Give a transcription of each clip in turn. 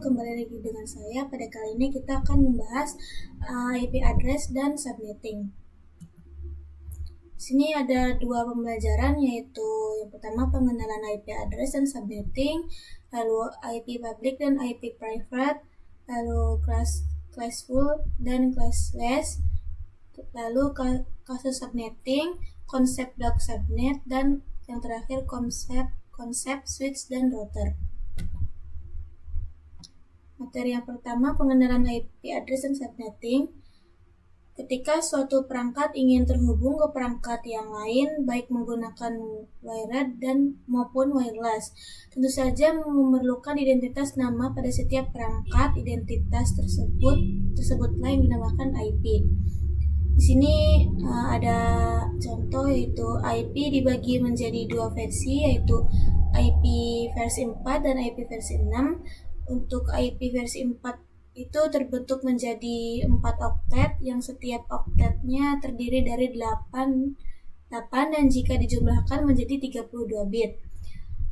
kembali lagi dengan saya. Pada kali ini kita akan membahas IP address dan subnetting. Di sini ada dua pembelajaran, yaitu yang pertama pengenalan IP address dan subnetting, lalu IP public dan IP private, lalu classful dan classless, lalu kasus subnetting, konsep dark subnet, dan yang terakhir konsep switch dan router. Materi yang pertama, pengenalan IP address dan subnetting. Ketika suatu perangkat ingin terhubung ke perangkat yang lain, baik menggunakan wired dan maupun wireless, tentu saja memerlukan identitas nama pada setiap perangkat. Identitas tersebutlah yang dinamakan IP. Di sini ada contoh, yaitu IP dibagi menjadi dua versi, yaitu IP versi 4 dan IP versi 6. Untuk IP versi 4 itu terbentuk menjadi 4 oktet yang setiap oktetnya terdiri dari 8 dan jika dijumlahkan menjadi 32 bit.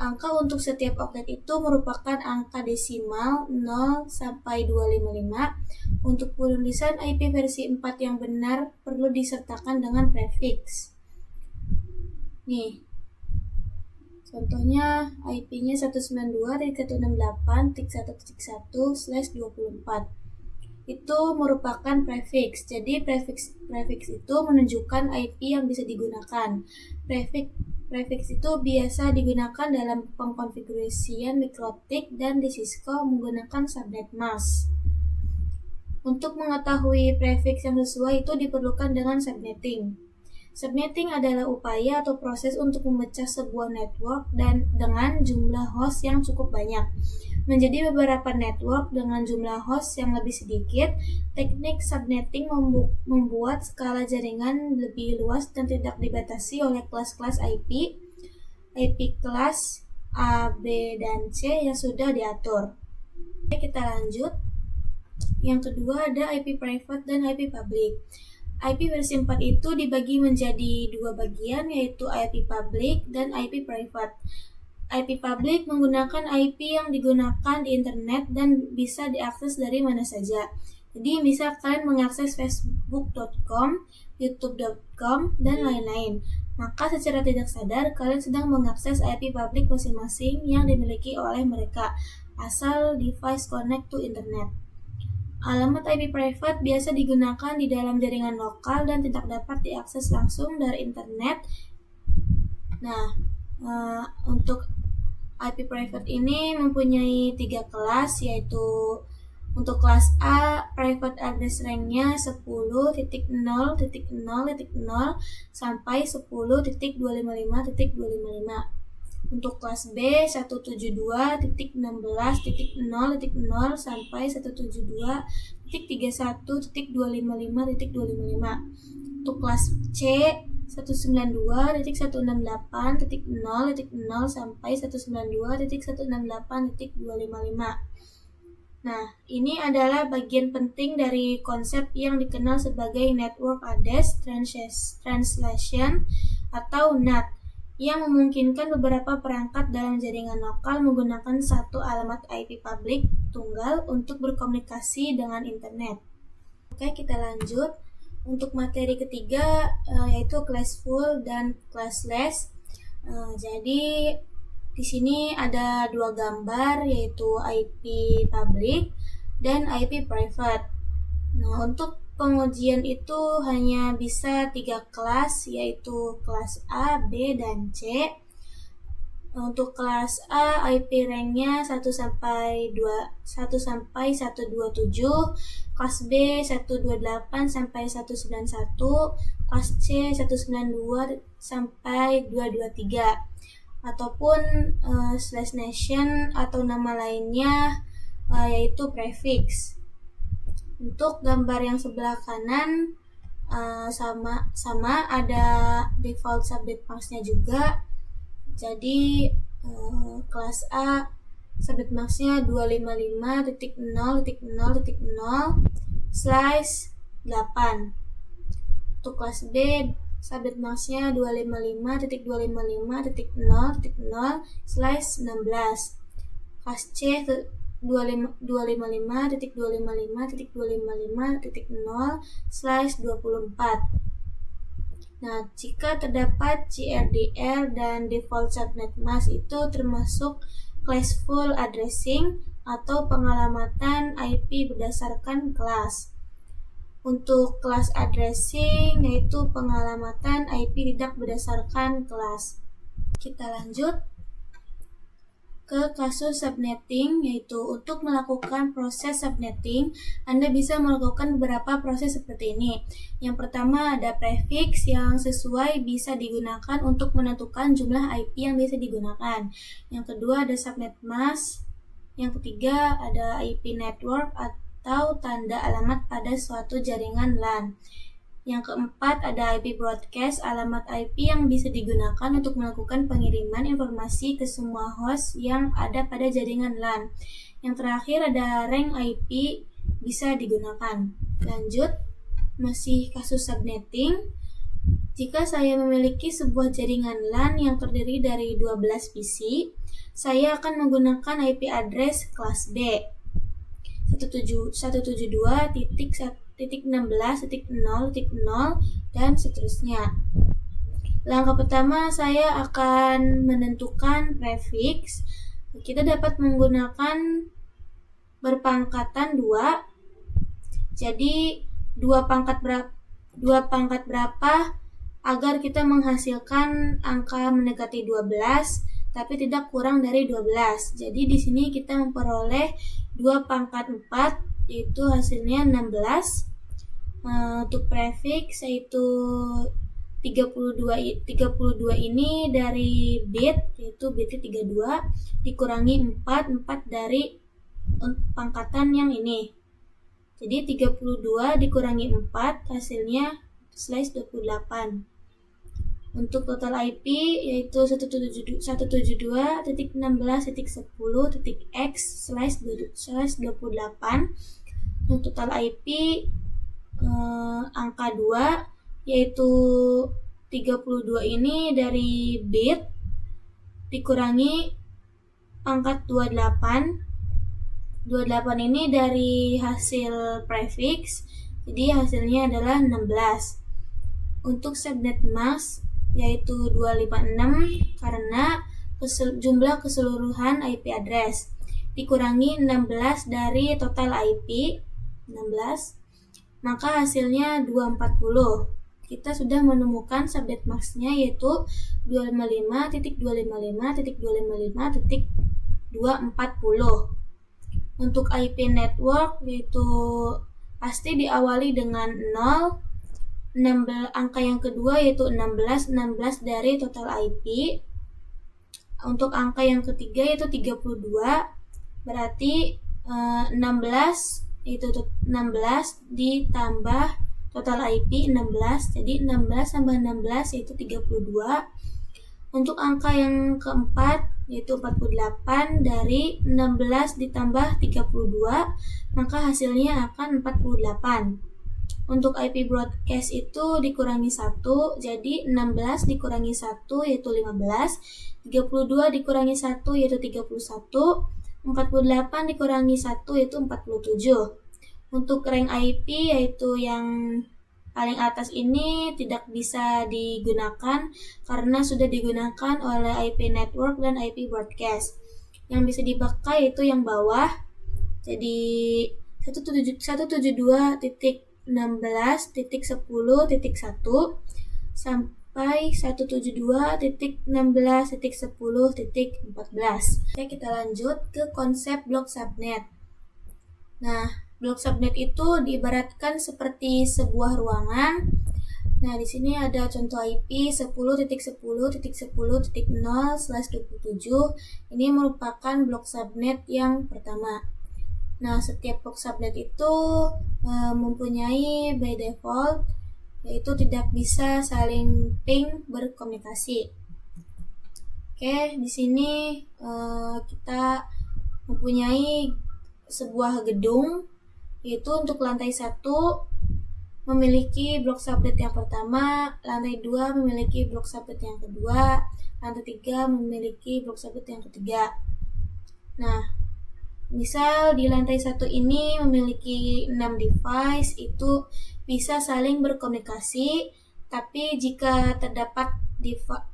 Angka untuk setiap oktet itu merupakan angka desimal 0 sampai 255. Untuk penulisan IP versi 4 yang benar perlu disertakan dengan prefix. Nih, contohnya IP-nya 192.168.1.1/24. Itu merupakan prefix. Jadi prefix itu menunjukkan IP yang bisa digunakan. Prefix itu biasa digunakan dalam pengkonfigurasian mikrotik dan di Cisco menggunakan subnet mask. Untuk mengetahui prefix yang sesuai itu diperlukan dengan subnetting. Subnetting adalah upaya atau proses untuk memecah sebuah network dan dengan jumlah host yang cukup banyak menjadi beberapa network dengan jumlah host yang lebih sedikit. Teknik subnetting membuat skala jaringan lebih luas dan tidak dibatasi oleh kelas-kelas IP kelas A, B, dan C yang sudah diatur. Oke, kita lanjut. Yang kedua ada IP private dan IP public. IP versi 4 itu dibagi menjadi dua bagian, yaitu IP public dan IP private. IP public menggunakan IP yang digunakan di internet dan bisa diakses dari mana saja. Jadi bisa kalian mengakses facebook.com, youtube.com, dan lain-lain. Maka secara tidak sadar kalian sedang mengakses IP public masing-masing yang dimiliki oleh mereka, asal device connect to internet. Alamat IP private biasa digunakan di dalam jaringan lokal dan tidak dapat diakses langsung dari internet. Nah, untuk IP private ini mempunyai 3 kelas, yaitu untuk kelas A, private address rank-nya 10.0.0.0 sampai 10.255.255. Untuk kelas B 172.16.0.0 sampai 172.31.255.255. Untuk kelas C 192.168.0.0 sampai 192.168.255. Nah, ini adalah bagian penting dari konsep yang dikenal sebagai Network Address Translation atau NAT, yang memungkinkan beberapa perangkat dalam jaringan lokal menggunakan satu alamat IP public tunggal untuk berkomunikasi dengan internet. Oke, kita lanjut. Untuk materi ketiga yaitu classful dan classless. Jadi di sini ada dua gambar, yaitu IP public dan IP private. Nah, untuk pengujian itu hanya bisa 3 kelas, yaitu kelas A, B, dan C. Untuk kelas A, IP rank-nya 1 sampai 127, kelas B 128 sampai 191, kelas C 192 sampai 223, ataupun slash nation atau nama lainnya yaitu prefix. Untuk gambar yang sebelah kanan sama ada default subnet mask-nya juga. Jadi kelas A subnet mask-nya 255.0.0.0/8. Untuk kelas B subnet mask-nya 255.255.0.0/16. Kelas C 255.255.255.0/24. Nah, jika terdapat CRDR dan default subnet mask itu termasuk classful addressing atau pengalamatan IP berdasarkan kelas. Untuk kelas addressing yaitu pengalamatan IP tidak berdasarkan kelas. Kita lanjut ke kasus subnetting, yaitu untuk melakukan proses subnetting, Anda bisa melakukan beberapa proses seperti ini. Yang pertama ada prefix yang sesuai bisa digunakan untuk menentukan jumlah IP yang bisa digunakan. Yang kedua ada subnet mask. Yang ketiga ada IP network atau tanda alamat pada suatu jaringan LAN. Yang keempat ada IP broadcast, alamat IP yang bisa digunakan untuk melakukan pengiriman informasi ke semua host yang ada pada jaringan LAN. Yang terakhir ada range IP bisa digunakan. Lanjut, masih kasus subnetting. Jika saya memiliki sebuah jaringan LAN yang terdiri dari 12 PC, saya akan menggunakan IP address kelas B 172.1.16.0.0 dan seterusnya. Langkah pertama saya akan menentukan prefix. Kita dapat menggunakan berpangkatan 2. Jadi 2 pangkat berapa agar kita menghasilkan angka mendekati 12 tapi tidak kurang dari 12. Jadi di sini kita memperoleh 2 pangkat 4 yaitu hasilnya 16. Untuk prefix yaitu 32 ini dari bit yaitu bit 32 dikurangi 4 dari pangkatan yang ini. Jadi 32 dikurangi 4 hasilnya /28. Untuk total IP yaitu 172.16.10.x/28. Untuk total IP angka 2 yaitu 32 ini dari bit dikurangi pangkat 28. 28 ini dari hasil prefix, jadi hasilnya adalah 16. Untuk subnet mask yaitu 256 karena jumlah keseluruhan IP address dikurangi 16 dari total IP 16, maka hasilnya 240. Kita sudah menemukan subnet masknya yaitu 255.255.255.240. Untuk IP network yaitu pasti diawali dengan 0. Angka yang kedua yaitu 16 dari total IP. Untuk angka yang ketiga yaitu 32, berarti 16 itu 16 ditambah total IP 16, jadi 16 tambah 16 yaitu 32. Untuk angka yang keempat yaitu 48 dari 16 ditambah 32, maka hasilnya akan 48. Untuk IP broadcast itu dikurangi 1, jadi 16 dikurangi 1 yaitu 15, 32 dikurangi 1 yaitu 31, 48 dikurangi 1 yaitu 47. Untuk rank IP yaitu yang paling atas ini tidak bisa digunakan karena sudah digunakan oleh IP network dan IP broadcast. Yang bisa dipakai yaitu yang bawah. Jadi 172.16.10.1 sampai 172.16.10.14. Oke, kita lanjut ke konsep blok subnet. Nah, blok subnet itu diibaratkan seperti sebuah ruangan. Nah, di sini ada contoh IP 10.10.10.0/27. Ini merupakan blok subnet yang pertama. Nah, setiap blok subnet itu mempunyai by default yaitu tidak bisa saling ping berkomunikasi. Oke, di sini kita mempunyai sebuah gedung yaitu untuk lantai 1 memiliki blok subnet yang pertama, lantai 2 memiliki blok subnet yang kedua, lantai 3 memiliki blok subnet yang ketiga. Nah, Misal di lantai 1 ini memiliki 6 device, itu bisa saling berkomunikasi, tapi jika terdapat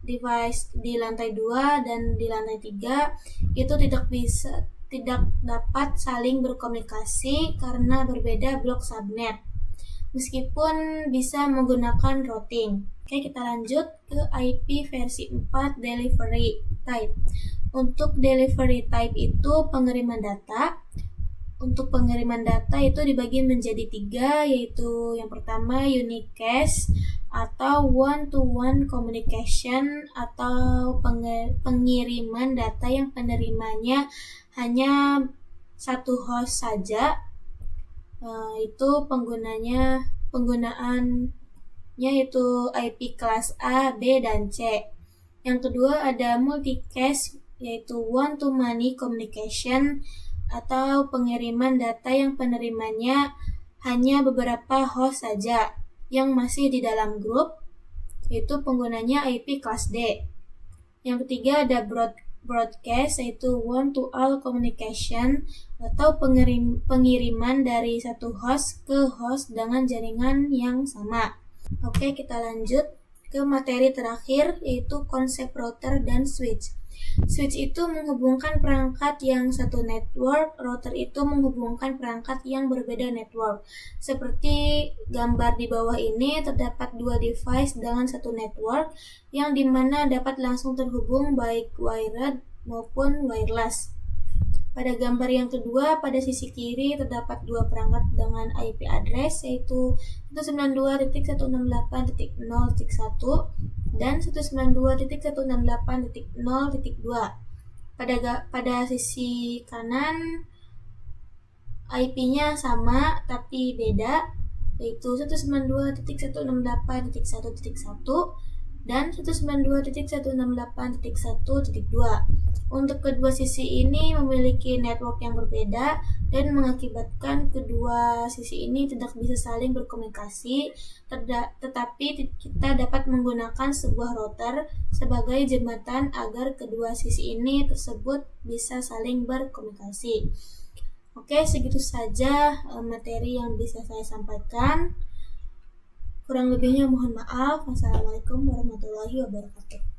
device di lantai 2 dan di lantai 3 itu tidak dapat saling berkomunikasi karena berbeda blok subnet, meskipun bisa menggunakan routing. Oke, kita lanjut ke IP versi 4 delivery type. Untuk delivery type itu pengiriman data. Untuk pengiriman data itu dibagi menjadi 3, yaitu yang pertama unicast atau one-to-one communication, atau pengiriman data yang penerimanya hanya satu host saja. Itu penggunaannya itu IP kelas A, B, dan C. Yang kedua ada multicast, yaitu one-to-many communication atau pengiriman data yang penerimanya hanya beberapa host saja yang masih di dalam grup, yaitu penggunanya IP kelas D. Yang ketiga ada broadcast, yaitu one-to-all communication atau pengiriman dari satu host ke host dengan jaringan yang sama. Oke, kita lanjut ke materi terakhir, yaitu konsep router dan switch. Switch itu menghubungkan perangkat yang satu network, router itu menghubungkan perangkat yang berbeda network. Seperti gambar di bawah ini, terdapat 2 device dengan satu network yang dimana dapat langsung terhubung baik wired maupun wireless. Pada gambar yang kedua, pada sisi kiri terdapat 2 perangkat dengan IP address, yaitu 192.168.0.1 dan 192.168.0.2. Pada sisi kanan IP-nya sama tapi beda, yaitu 192.168.1.1 dan 192.168.1.2. Untuk kedua sisi ini memiliki network yang berbeda dan mengakibatkan kedua sisi ini tidak bisa saling berkomunikasi, tetapi kita dapat menggunakan sebuah router sebagai jembatan agar kedua sisi ini tersebut bisa saling berkomunikasi. Oke, segitu saja materi yang bisa saya sampaikan. Kurang lebihnya mohon maaf. Wassalamualaikum warahmatullahi wabarakatuh.